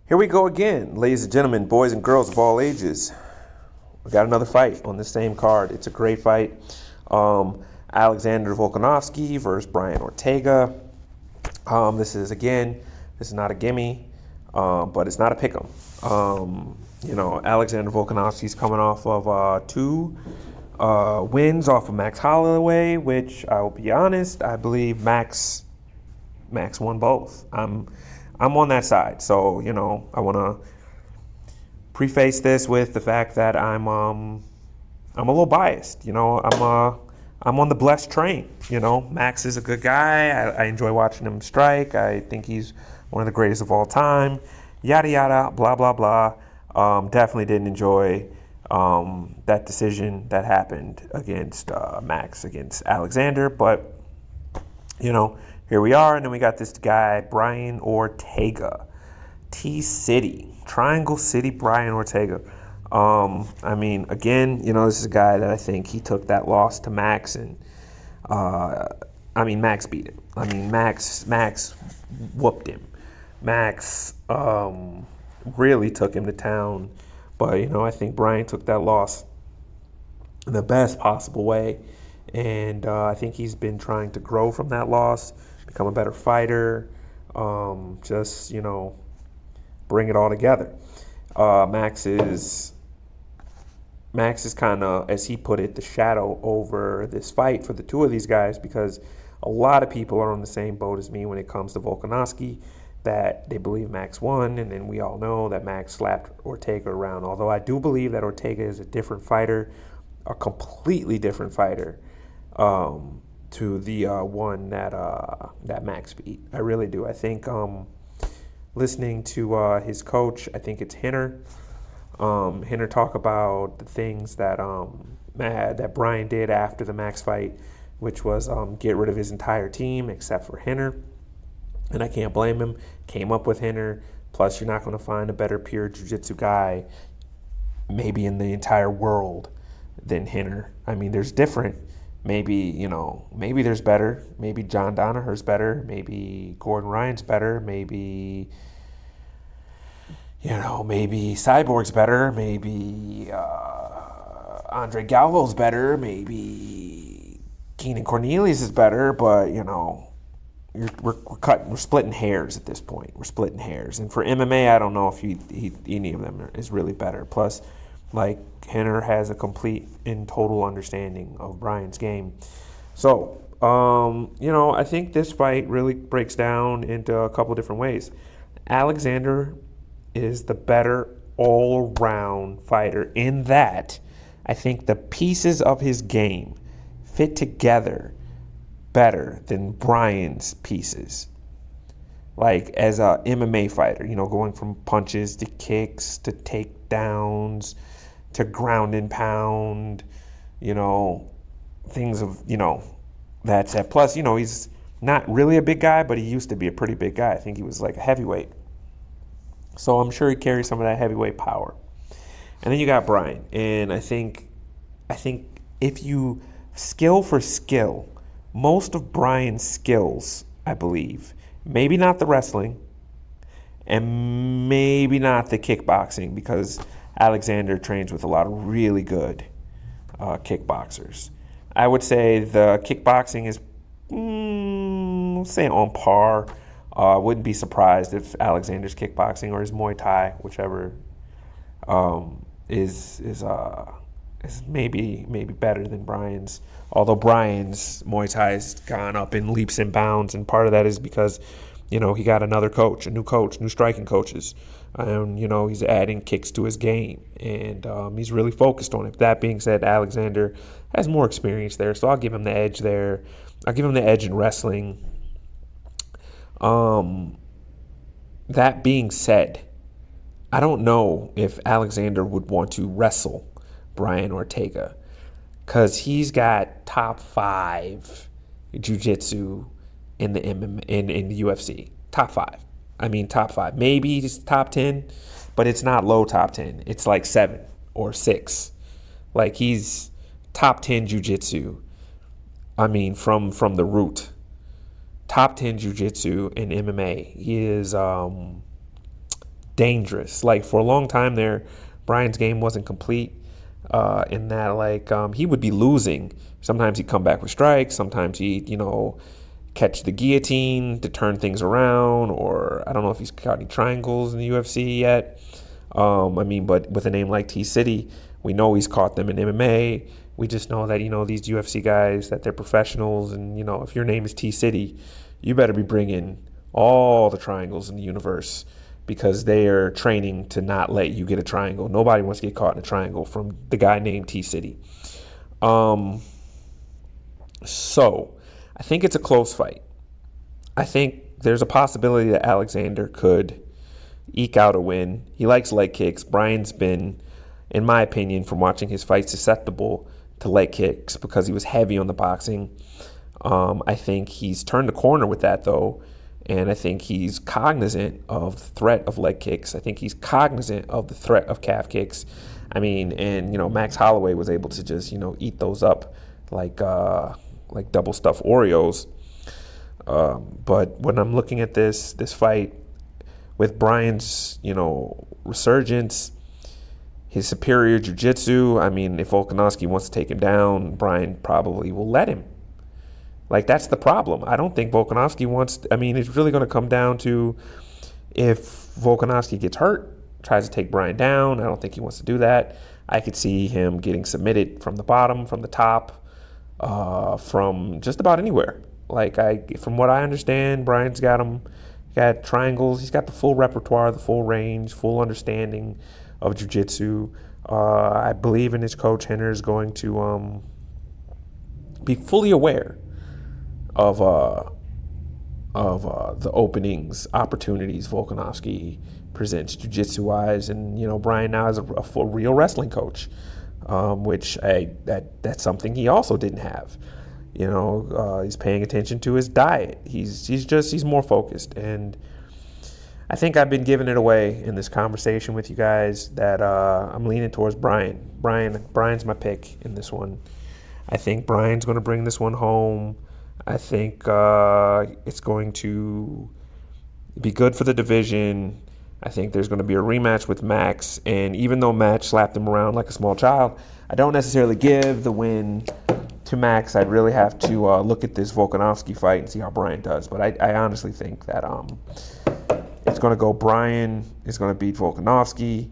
Here we go again, ladies and gentlemen, boys and girls of all ages. We got another fight on the same card. It's a great fight. Alexander Volkanovski versus Brian Ortega. This is not a gimme, but it's not a pick'em. Alexander Volkanovski's coming off of two wins off of Max Holloway, which I will be honest, I believe Max won both. I'm on that side, so I want to preface this with the fact that I'm a little biased. I'm on the blessed train. Max is a good guy. I enjoy watching him strike. I think he's one of the greatest of all time. Yada yada, blah blah blah. Definitely didn't enjoy that decision that happened against Max against Alexander, but here we are, and then we got this guy, Brian Ortega. T-City. Triangle City, Brian Ortega. This is a guy that I think he took that loss to Max, and Max beat him. Max whooped him. Max really took him to town, but, I think Brian took that loss in the best possible way, and I think he's been trying to grow from that loss, become a better fighter, bring it all together. Max is kind of, as he put it, the shadow over this fight for the two of these guys, because a lot of people are on the same boat as me when it comes to Volkanovski, that they believe Max won, and then we all know that Max slapped Ortega around. Although I do believe that Ortega is a different fighter, a completely different fighter, to the one that Max beat. I really do. I think listening to his coach, I think it's Hinner. Hinner talk about the things that that Brian did after the Max fight, which was get rid of his entire team except for Hinner. And I can't blame him. Came up with Hinner. Plus, you're not going to find a better pure jiu-jitsu guy maybe in the entire world than Hinner. There's different. Maybe there's better. Maybe John Danaher's better. Maybe Gordon Ryan's better. Maybe Cyborg's better. Maybe Andre Galvo's better. Maybe Keenan Cornelius is better. But we're splitting hairs at this point. We're splitting hairs. And for MMA, I don't know if any of them is really better. Plus, Hinner has a complete and total understanding of Brian's game. So, I think this fight really breaks down into a couple different ways. Alexander is the better all-around fighter in that I think the pieces of his game fit together better than Brian's pieces. As a MMA fighter, going from punches to kicks to takedowns to ground and pound, things of, that's it. Plus, he's not really a big guy, but he used to be a pretty big guy. I think he was like a heavyweight. So I'm sure he carries some of that heavyweight power. And then you got Brian. And I think if you skill for skill, most of Brian's skills, I believe, maybe not the wrestling and maybe not the kickboxing, because Alexander trains with a lot of really good kickboxers. I would say the kickboxing is, say, on par. Wouldn't be surprised if Alexander's kickboxing or his Muay Thai, whichever, is maybe better than Brian's. Although Brian's Muay Thai has gone up in leaps and bounds, and part of that is because he got another coach, new striking coaches. And, he's adding kicks to his game, and he's really focused on it. That being said, Alexander has more experience there, so I'll give him the edge there. I'll give him the edge in wrestling. That being said, I don't know if Alexander would want to wrestle Brian Ortega, because he's got top 5 jiu-jitsu in the UFC. Top 5. Top 5. Maybe it's top 10, but it's not low top 10. It's like 7 or 6. He's top 10 jiu-jitsu. From the root. Top 10 jiu-jitsu in MMA. He is dangerous. Like, for a long time there, Bryan's game wasn't complete in that, like, he would be losing. Sometimes he'd come back with strikes. Sometimes he'd, catch the guillotine to turn things around, or I don't know if he's caught any triangles in the UFC yet. But with a name like T-City, we know he's caught them in MMA. We just know that, these UFC guys, that they're professionals. And, if your name is T-City, you better be bringing all the triangles in the universe, because they are training to not let you get a triangle. Nobody wants to get caught in a triangle from the guy named T-City. So I think it's a close fight. I think there's a possibility that Alexander could eke out a win. He likes leg kicks. Bryan's been, in my opinion, from watching his fights, susceptible to leg kicks because he was heavy on the boxing. I think he's turned the corner with that, though, and I think he's cognizant of the threat of leg kicks. I think he's cognizant of the threat of calf kicks. Max Holloway was able to just, eat those up like double stuffed Oreos. But when I'm looking at this fight, with Bryan's, resurgence, his superior jiu-jitsu, if Volkanovski wants to take him down, Bryan probably will let him. Like, that's the problem. I don't think Volkanovski wants... it's really going to come down to if Volkanovski gets hurt, tries to take Bryan down. I don't think he wants to do that. I could see him getting submitted from the bottom, from the top, from just about anywhere. From what I understand, Bryan's got triangles. He's got the full repertoire, the full range, full understanding of jiu-jitsu. I believe in his coach. Henner is going to be fully aware of the openings, opportunities Volkanovski presents jiu-jitsu-wise. And, Bryan now is a real wrestling coach, which that's something he also didn't have. He's paying attention to his diet. He's more focused. And I think I've been giving it away in this conversation with you guys that I'm leaning towards Bryan. Bryan's my pick in this one. I think Bryan's going to bring this one home. I think it's going to be good for the division. I think there's going to be a rematch with Max. And even though Max slapped him around like a small child, I don't necessarily give the win to Max. I'd really have to look at this Volkanovski fight and see how Bryan does. But I honestly think that it's going to go Bryan is going to beat Volkanovski.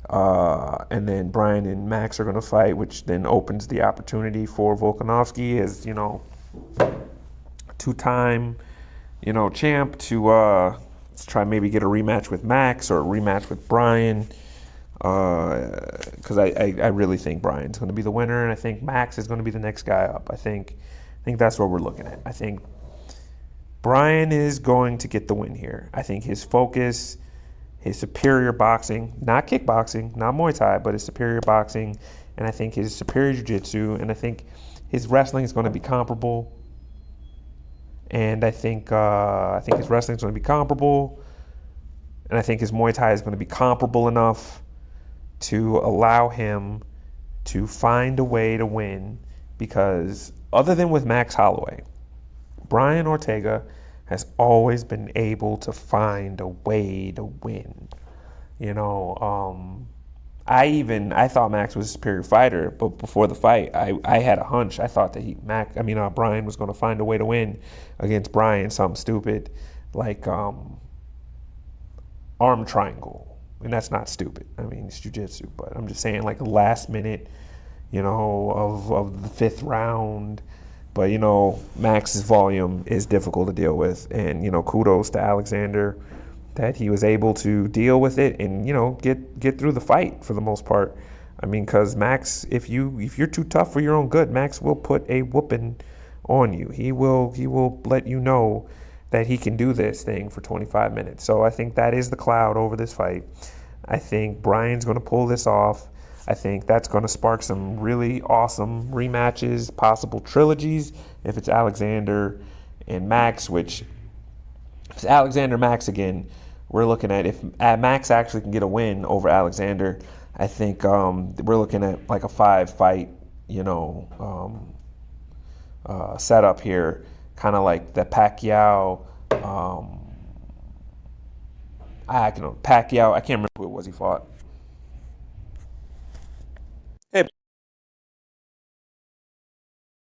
And then Bryan and Max are going to fight, which then opens the opportunity for Volkanovski as, two-time, champ to try maybe get a rematch with Max or a rematch with Bryan. Because I really think Bryan's going to be the winner, and I think Max is going to be the next guy up. I think that's what we're looking at. I think Bryan is going to get the win here. I think his focus, his superior boxing, not kickboxing, not Muay Thai, but his superior boxing, and I think his superior jiu-jitsu, and I think his wrestling is going to be comparable. And I think his wrestling is going to be comparable, and I think his Muay Thai is going to be comparable enough to allow him to find a way to win, because other than with Max Holloway, Brian Ortega has always been able to find a way to win. I thought Max was a superior fighter, but before the fight, I had a hunch. I thought that Bryan was going to find a way to win against Bryan, something stupid like arm triangle. And that's not stupid. It's jiu-jitsu, but I'm just saying, like, the last minute, of the fifth round. But, Max's volume is difficult to deal with. And, kudos to Alexander that he was able to deal with it and, get through the fight for the most part. Because Max, if you're too tough for your own good, Max will put a whooping on you. He will let you know that he can do this thing for 25 minutes. So I think that is the cloud over this fight. I think Bryan's going to pull this off. I think that's going to spark some really awesome rematches, possible trilogies, if it's Alexander and Max, which if it's Alexander Max again, we're looking at if Max actually can get a win over Alexander, I think we're looking at like a 5-fight, setup here, kind of like the Pacquiao I can Pacquiao. I can't remember who it was he fought.